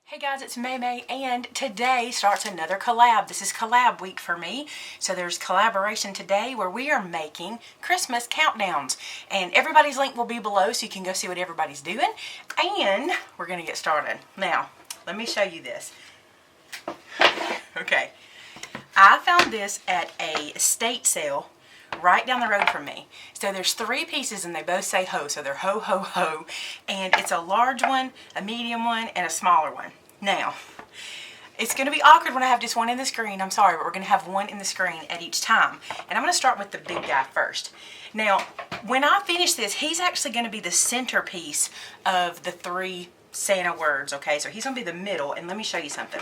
Hey guys, it's Maymay, and today starts another collab. This is collab week for me. So there's collaboration today where we are making Christmas countdowns. And everybody's link will be below so you can go see what everybody's doing. And we're going to get started. Now, let me show you this. Okay, I found this at a estate sale right down the road from me. So there's 3 pieces and they both say ho, so they're ho ho ho, and it's a large one, a medium one, and a smaller one. Now, it's going to be awkward when I have just one in the screen, I'm sorry, but we're going to have one in the screen at each time. And I'm going to start with the big guy first. Now, when I finish this, he's actually going to be the centerpiece of the 3 Santa words, okay? So he's going to be the middle, and let me show you something.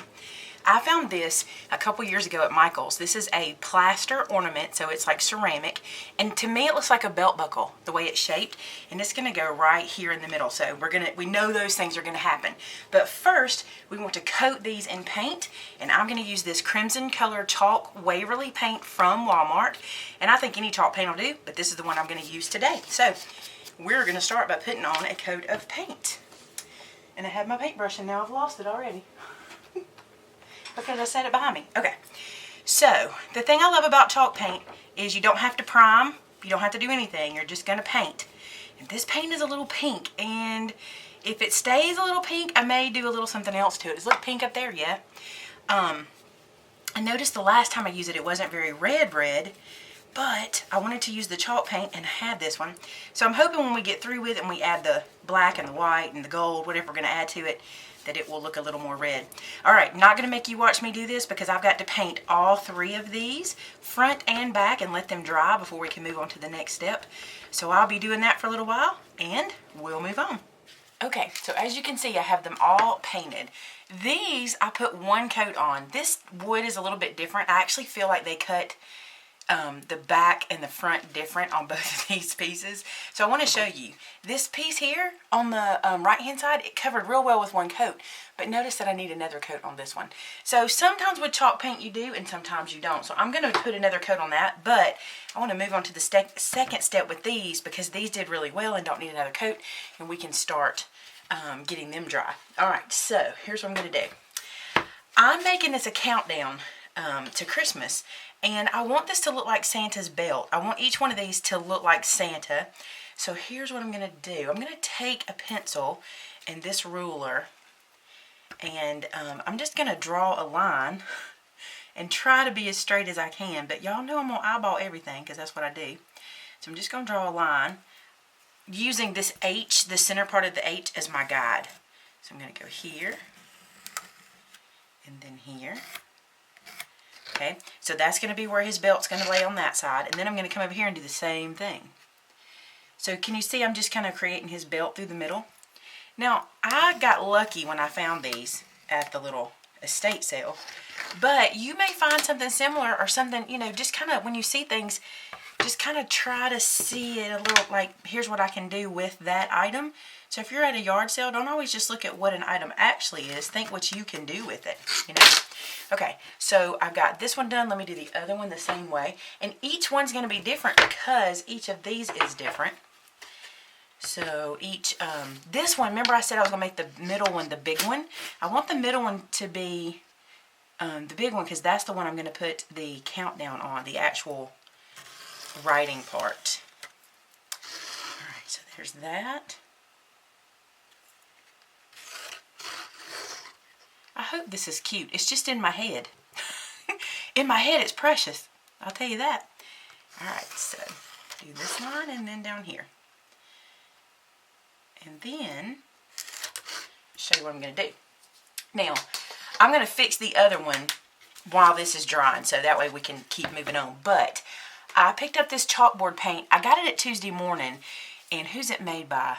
I found this a couple years ago at Michael's. This is a plaster ornament, so it's like ceramic. And to me, it looks like a belt buckle, the way it's shaped. And it's going to go right here in the middle. So we know those things are going to happen. But first, we want to coat these in paint. And I'm going to use this crimson color chalk Waverly paint from Walmart. And I think any chalk paint will do, but this is the one I'm going to use today. So we're going to start by putting on a coat of paint. And I have my paintbrush, and now I've lost it already. Because I set it behind me. Okay, so the thing I love about chalk paint is you don't have to prime, you don't have to do anything, you're just going to paint. And this paint is a little pink, and if it stays a little pink, I may do a little something else to it. Does it look pink up there? Yeah. I noticed the last time I used it, it wasn't very red, but I wanted to use the chalk paint, and I had this one. So I'm hoping when we get through with it and we add the black and the white and the gold, whatever we're going to add to it, that it will look a little more red. Alright, not going to make you watch me do this because I've got to paint all 3 of these, front and back, and let them dry before we can move on to the next step. So I'll be doing that for a little while, and we'll move on. Okay, so as you can see, I have them all painted. These, I put 1 coat on. This wood is a little bit different. I actually feel like they cut the back and the front different on both of these pieces. So I want to show you. This piece here on the right hand side, it covered real well with 1 coat. But notice that I need another coat on this one. So sometimes with chalk paint you do and sometimes you don't. So I'm going to put another coat on that. But I want to move on to the second step with these because these did really well and don't need another coat. And we can start getting them dry. Alright, so here's what I'm going to do. I'm making this a countdown to Christmas. And I want this to look like Santa's belt. I want each one of these to look like Santa. So here's what I'm going to do. I'm going to take a pencil and this ruler. And I'm just going to draw a line. And try to be as straight as I can. But y'all know I'm going to eyeball everything because that's what I do. So I'm just going to draw a line. Using this H, the center part of the H, as my guide. So I'm going to go here. And then here. Okay, so that's going to be where his belt's going to lay on that side. And then I'm going to come over here and do the same thing. So can you see I'm just kind of creating his belt through the middle? Now, I got lucky when I found these at the little estate sale. But you may find something similar or something, you know, just kind of when you see things, just kind of try to see it a little like, here's what I can do with that item. So if you're at a yard sale, don't always just look at what an item actually is. Think what you can do with it, you know. Okay, so I've got this one done. Let me do the other one the same way. And each one's going to be different because each of these is different. So each, this one, remember I said I was going to make the middle one the big one? I want the middle one to be the big one because that's the one I'm going to put the countdown on, the actual writing part. Alright, so there's that. I hope this is cute. It's just in my head. In my head, it's precious. I'll tell you that. Alright, so do this line and then down here. And then, show you what I'm going to do. Now, I'm going to fix the other one while this is drying, so that way we can keep moving on. But, I picked up this chalkboard paint. I got it at Tuesday morning. And who's it made by?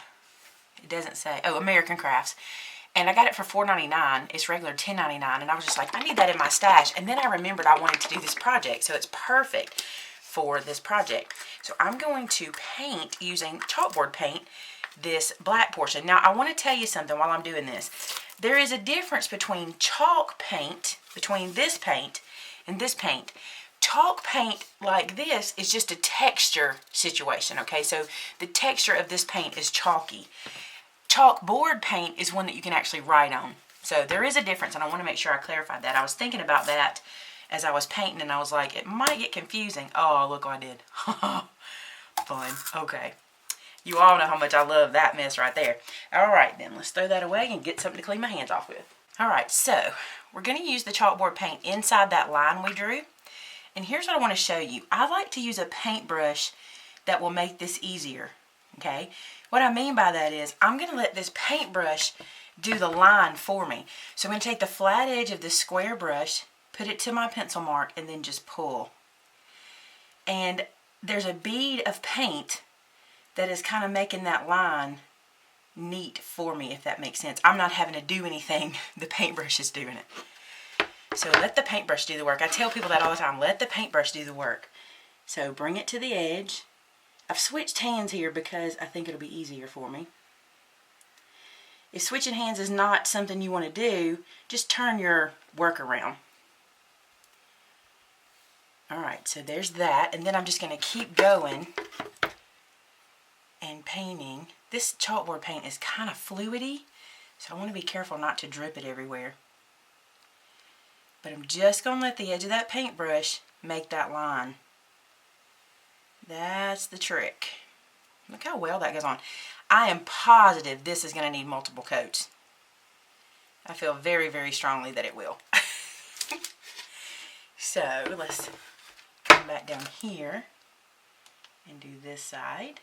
It doesn't say. Oh, American Crafts. And I got it for $4.99. It's regular $10.99. And I was just like, I need that in my stash. And then I remembered I wanted to do this project. So it's perfect for this project. So I'm going to paint using chalkboard paint this black portion. Now I want to tell you something while I'm doing this. There is a difference between chalk paint, between this paint and this paint. Chalk paint like this is just a texture situation. Okay, so the texture of this paint is chalky. Chalkboard paint is one that you can actually write on. So there is a difference, and I want to make sure I clarified that. I was thinking about that as I was painting, and I was like, it might get confusing. Oh, look what I did. Fun. Okay. You all know how much I love that mess right there. All right, then. Let's throw that away and get something to clean my hands off with. All right, so we're going to use the chalkboard paint inside that line we drew. And here's what I want to show you. I like to use a paintbrush that will make this easier, okay? What I mean by that is I'm going to let this paintbrush do the line for me. So I'm going to take the flat edge of this square brush, put it to my pencil mark, and then just pull. And there's a bead of paint that is kind of making that line neat for me, if that makes sense. I'm not having to do anything. The paintbrush is doing it. So let the paintbrush do the work. I tell people that all the time. Let the paintbrush do the work. So bring it to the edge. I've switched hands here because I think it'll be easier for me. If switching hands is not something you want to do, just turn your work around. Alright, so there's that. And then I'm just going to keep going and painting. This chalkboard paint is kind of fluidy, so I want to be careful not to drip it everywhere. But I'm just going to let the edge of that paintbrush make that line. That's the trick. Look how well that goes on. I am positive this is going to need multiple coats. I feel very, very strongly that it will. So let's come back down here and do this side.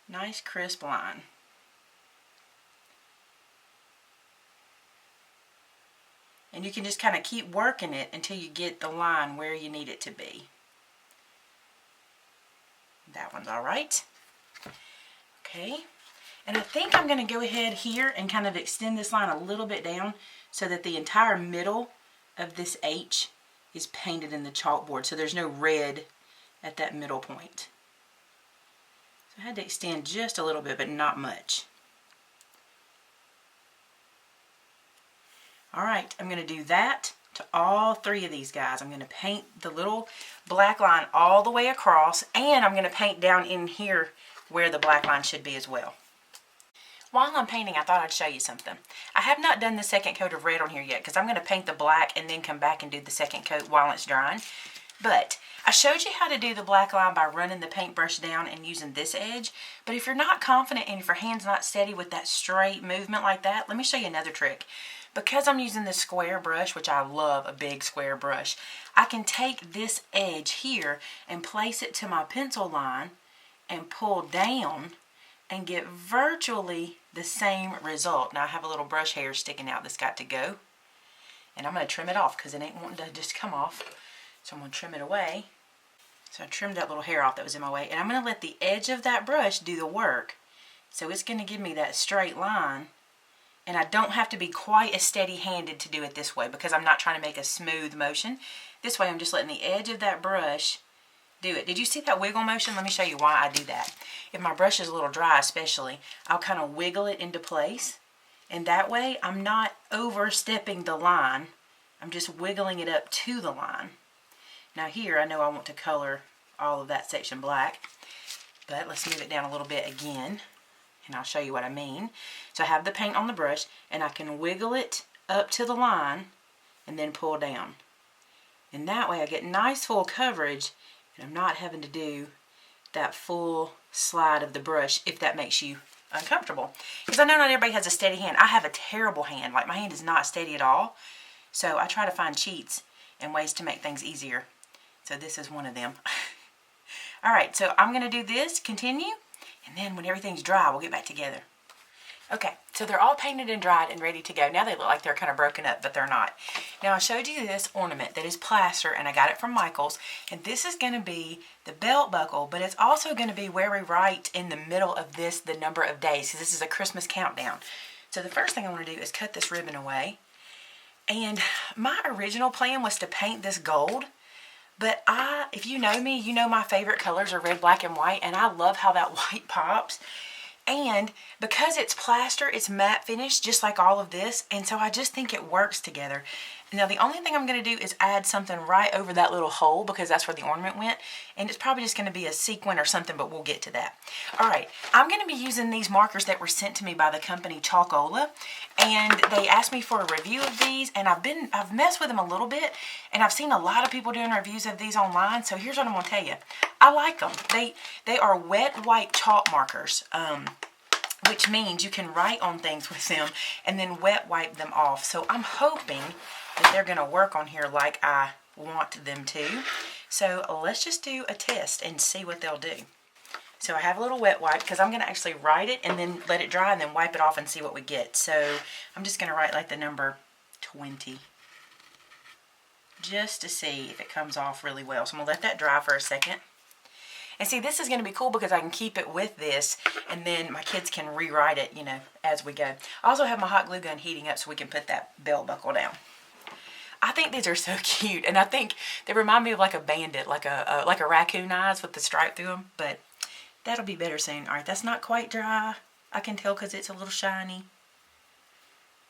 Nice crisp line. And you can just kind of keep working it until you get the line where you need it to be. That one's all right. Okay. And I think I'm going to go ahead here and kind of extend this line a little bit down so that the entire middle of this H is painted in the chalkboard, so there's no red at that middle point. So I had to extend just a little bit, but not much. Alright, I'm going to do that to all three of these guys. I'm going to paint the little black line all the way across, and I'm going to paint down in here where the black line should be as well. While I'm painting, I thought I'd show you something. I have not done the second coat of red on here yet because I'm going to paint the black and then come back and do the second coat while it's drying. But I showed you how to do the black line by running the paintbrush down and using this edge. But if you're not confident and if your hand's not steady with that straight movement like that, let me show you another trick. Because I'm using this square brush, which I love a big square brush, I can take this edge here and place it to my pencil line and pull down and get virtually the same result. Now I have a little brush hair sticking out that's got to go. And I'm going to trim it off because it ain't wanting to just come off. So I'm going to trim it away. So I trimmed that little hair off that was in my way. And I'm going to let the edge of that brush do the work. So it's going to give me that straight line. And I don't have to be quite as steady-handed to do it this way because I'm not trying to make a smooth motion. This way I'm just letting the edge of that brush do it. Did you see that wiggle motion? Let me show you why I do that. If my brush is a little dry especially, I'll kind of wiggle it into place. And that way I'm not overstepping the line. I'm just wiggling it up to the line. Now here I know I want to color all of that section black. But let's move it down a little bit again. And I'll show you what I mean. So I have the paint on the brush and I can wiggle it up to the line and then pull down. And that way I get nice full coverage and I'm not having to do that full slide of the brush if that makes you uncomfortable. Because I know not everybody has a steady hand. I have a terrible hand. Like my hand is not steady at all. So I try to find cheats and ways to make things easier. So this is one of them. Alright, so I'm going to do this, continue. And then when everything's dry, we'll get back together. Okay, so they're all painted and dried and ready to go. Now they look like they're kind of broken up, but they're not. Now I showed you this ornament that is plaster, and I got it from Michael's. And this is going to be the belt buckle, but it's also going to be where we write in the middle of this the number of days, because this is a Christmas countdown. So the first thing I want to do is cut this ribbon away. And my original plan was to paint this gold. But if you know me, you know my favorite colors are red, black, and white, and I love how that white pops. And because it's plaster, it's matte finish, just like all of this, and so I just think it works together. Now the only thing I'm going to do is add something right over that little hole because that's where the ornament went. And it's probably just going to be a sequin or something, but we'll get to that. Alright, I'm going to be using these markers that were sent to me by the company Chalkola. And they asked me for a review of these, and I've messed with them a little bit, and I've seen a lot of people doing reviews of these online, so here's what I'm going to tell you. I like them. They are wet white chalk markers, which means you can write on things with them and then wet wipe them off. So I'm hoping that they're going to work on here like I want them to. So let's just do a test and see what they'll do. So I have a little wet wipe because I'm going to actually write it and then let it dry and then wipe it off and see what we get. So I'm just going to write like the number 20 just to see if it comes off really well. So I'm going to let that dry for a second. And see, this is going to be cool because I can keep it with this and then my kids can rewrite it, you know, as we go. I also have my hot glue gun heating up so we can put that belt buckle down. I think these are so cute, and I think they remind me of like a bandit, like a raccoon eyes with the stripe through them, but that'll be better soon. Alright, that's not quite dry. I can tell because it's a little shiny.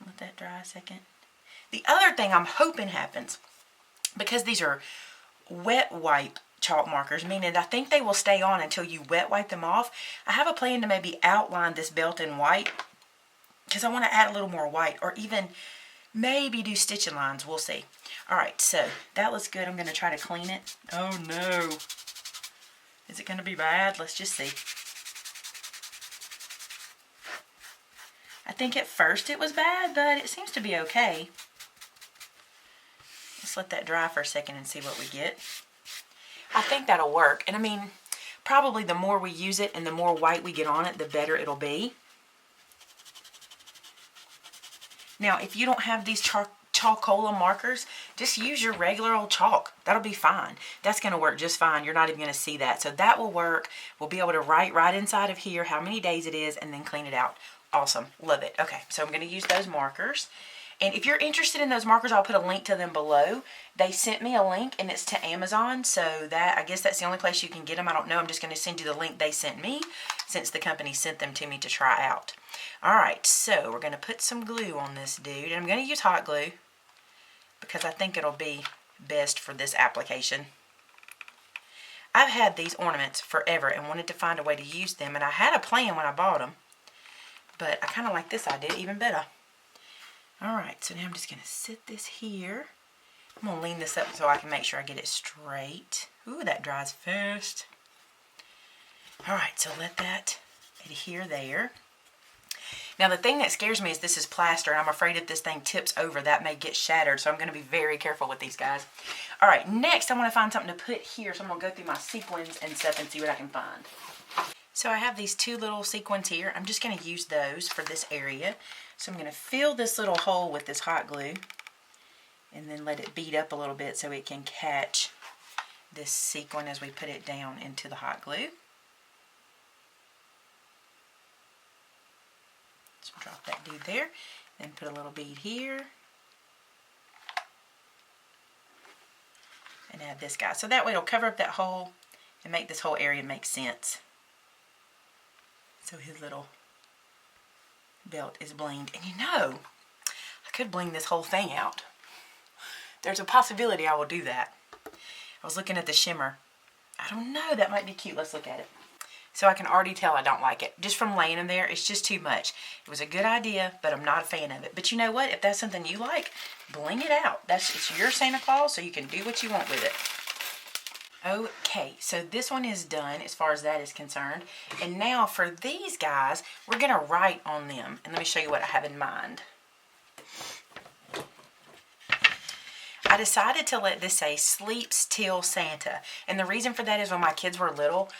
Let that dry a second. The other thing I'm hoping happens, because these are wet wipe chalk markers, meaning I think they will stay on until you wet wipe them off. I have a plan to maybe outline this belt in white because I want to add a little more white, or even maybe do stitching lines. We'll see. Alright, so that looks good. I'm going to try to clean it. Oh no. Is it going to be bad? Let's just see. I think at first it was bad, but it seems to be okay. Let's let that dry for a second and see what we get. I think that'll work. And I mean, probably the more we use it and the more white we get on it, the better it'll be. Now, if you don't have these Chalkola markers, just use your regular old chalk. That'll be fine. That's going to work just fine. You're not even going to see that. So that will work. We'll be able to write right inside of here how many days it is and then clean it out. Awesome. Love it. Okay, so I'm going to use those markers. And if you're interested in those markers, I'll put a link to them below. They sent me a link, and it's to Amazon, so that I guess that's the only place you can get them. I don't know. I'm just going to send you the link they sent me since the company sent them to me to try out. Alright, so we're going to put some glue on this dude, and I'm going to use hot glue because I think it'll be best for this application. I've had these ornaments forever and wanted to find a way to use them, and I had a plan when I bought them, but I kind of like this idea even better. Alright, so now I'm just going to sit this here. I'm going to lean this up so I can make sure I get it straight. Ooh, that dries fast. Alright, so let that adhere there. Now the thing that scares me is this is plaster, and I'm afraid if this thing tips over that may get shattered, so I'm going to be very careful with these guys. Alright, next I want to find something to put here, so I'm going to go through my sequins and stuff and see what I can find. So I have these two little sequins here. I'm just going to use those for this area. So I'm going to fill this little hole with this hot glue and then let it beat up a little bit so it can catch this sequin as we put it down into the hot glue. So drop that dude there, then put a little bead here and add this guy. So that way it'll cover up that hole and make this whole area make sense. So his little belt is blinged. And you know, I could bling this whole thing out. There's a possibility I will do that. I was looking at the shimmer. I don't know, that might be cute. Let's look at it. So I can already tell I don't like it. Just from laying them there, it's just too much. It was a good idea, but I'm not a fan of it. But you know what? If that's something you like, bling it out. It's your Santa Claus, so you can do what you want with it. Okay, so this one is done as far as that is concerned. And now for these guys, we're going to write on them. And let me show you what I have in mind. I decided to let this say Sleeps Till Santa. And the reason for that is when my kids were little,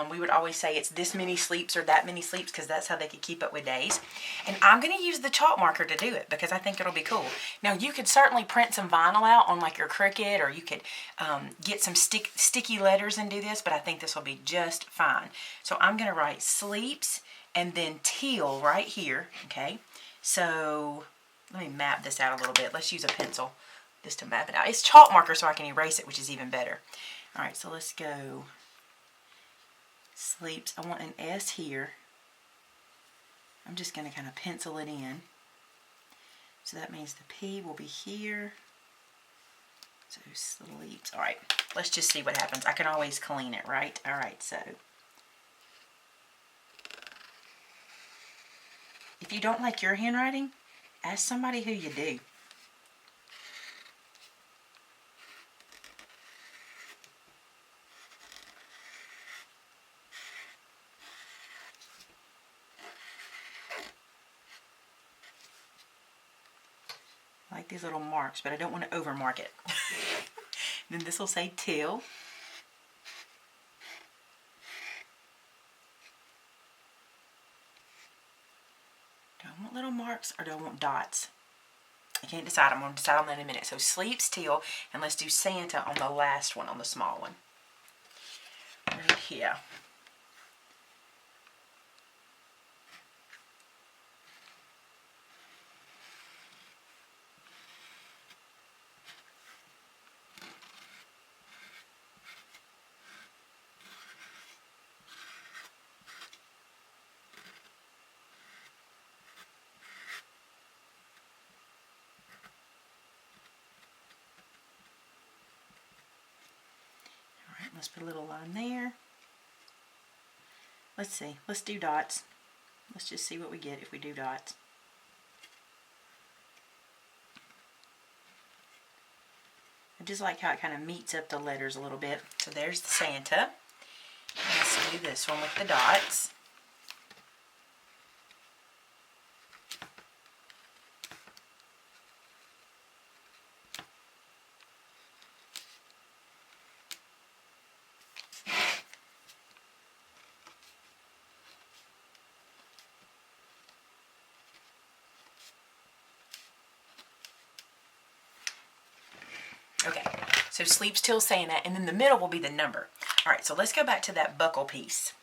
we would always say it's this many sleeps or that many sleeps because that's how they could keep up with days. And I'm going to use the chalk marker to do it because I think it'll be cool. Now you could certainly print some vinyl out on like your Cricut, or you could get some sticky letters and do this, but I think this will be just fine. So I'm going to write sleeps and then till right here, okay? So let me map this out a little bit. Let's use a pencil just to map it out. It's chalk marker so I can erase it, which is even better. Alright, so let's go sleeps. I want an S here. I'm just going to kind of pencil it in. So that means the P will be here. So sleeps. All right, let's just see what happens. I can always clean it, right? All right, so if you don't like your handwriting, ask somebody who you do. I like these little marks, but I don't want to overmark it. Then this will say till. Do I want little marks or do I want dots? I can't decide. I'm going to decide on that in a minute. So sleeps till, and let's do Santa on the last one, on the small one. Right here. Let's put a little line there. Let's see. Let's do dots. Let's just see what we get if we do dots. I just like how it kind of meets up the letters a little bit. So there's the Santa. Let's do this one with the dots. Okay, so sleeps till Santa, and then the middle will be the number. All right, so let's go back to that buckle piece.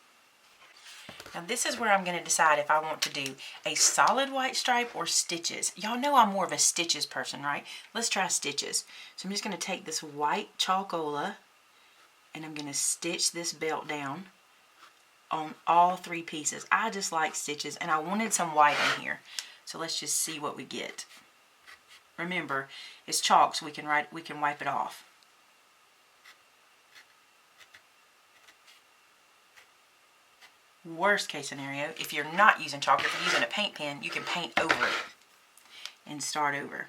Now this is where I'm going to decide if I want to do a solid white stripe or stitches. Y'all know I'm more of a stitches person, right? Let's try stitches. So I'm just going to take this white chalkola and I'm going to stitch this belt down on all three pieces. I just like stitches and I wanted some white in here. So let's just see what we get. Remember, it's chalk, so we can wipe it off. Worst case scenario, if you're not using chalk, if you're using a paint pen, you can paint over it and start over.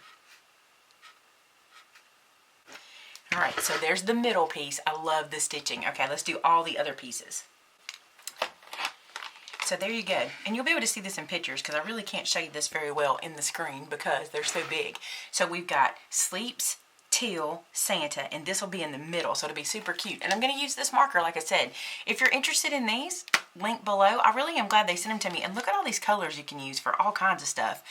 Alright, so there's the middle piece. I love the stitching. Okay, let's do all the other pieces. So there you go. And you'll be able to see this in pictures because I really can't show you this very well in the screen because they're so big. So we've got sleeps till Santa, and this will be in the middle, so it'll be super cute. And I'm going to use this marker, like I said. If you're interested in these, link below. I really am glad they sent them to me. And look at all these colors you can use for all kinds of stuff.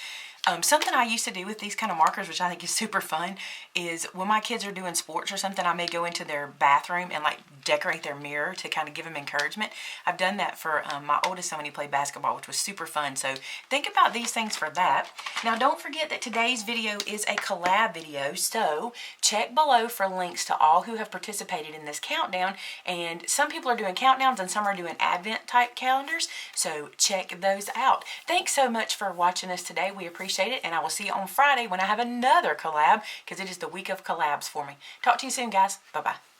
Something I used to do with these kind of markers, which I think is super fun, is when my kids are doing sports or something, I may go into their bathroom and like decorate their mirror to kind of give them encouragement. I've done that for my oldest son when he played basketball, which was super fun. So think about these things for that. Now don't forget that today's video is a collab video, so check below for links to all who have participated in this countdown. And some people are doing countdowns and some are doing Advent type calendars, so check those out. Thanks so much for watching us today. We appreciate it, and I will see you on Friday when I have another collab because it is the week of collabs for me. Talk to you soon, guys. Bye-bye.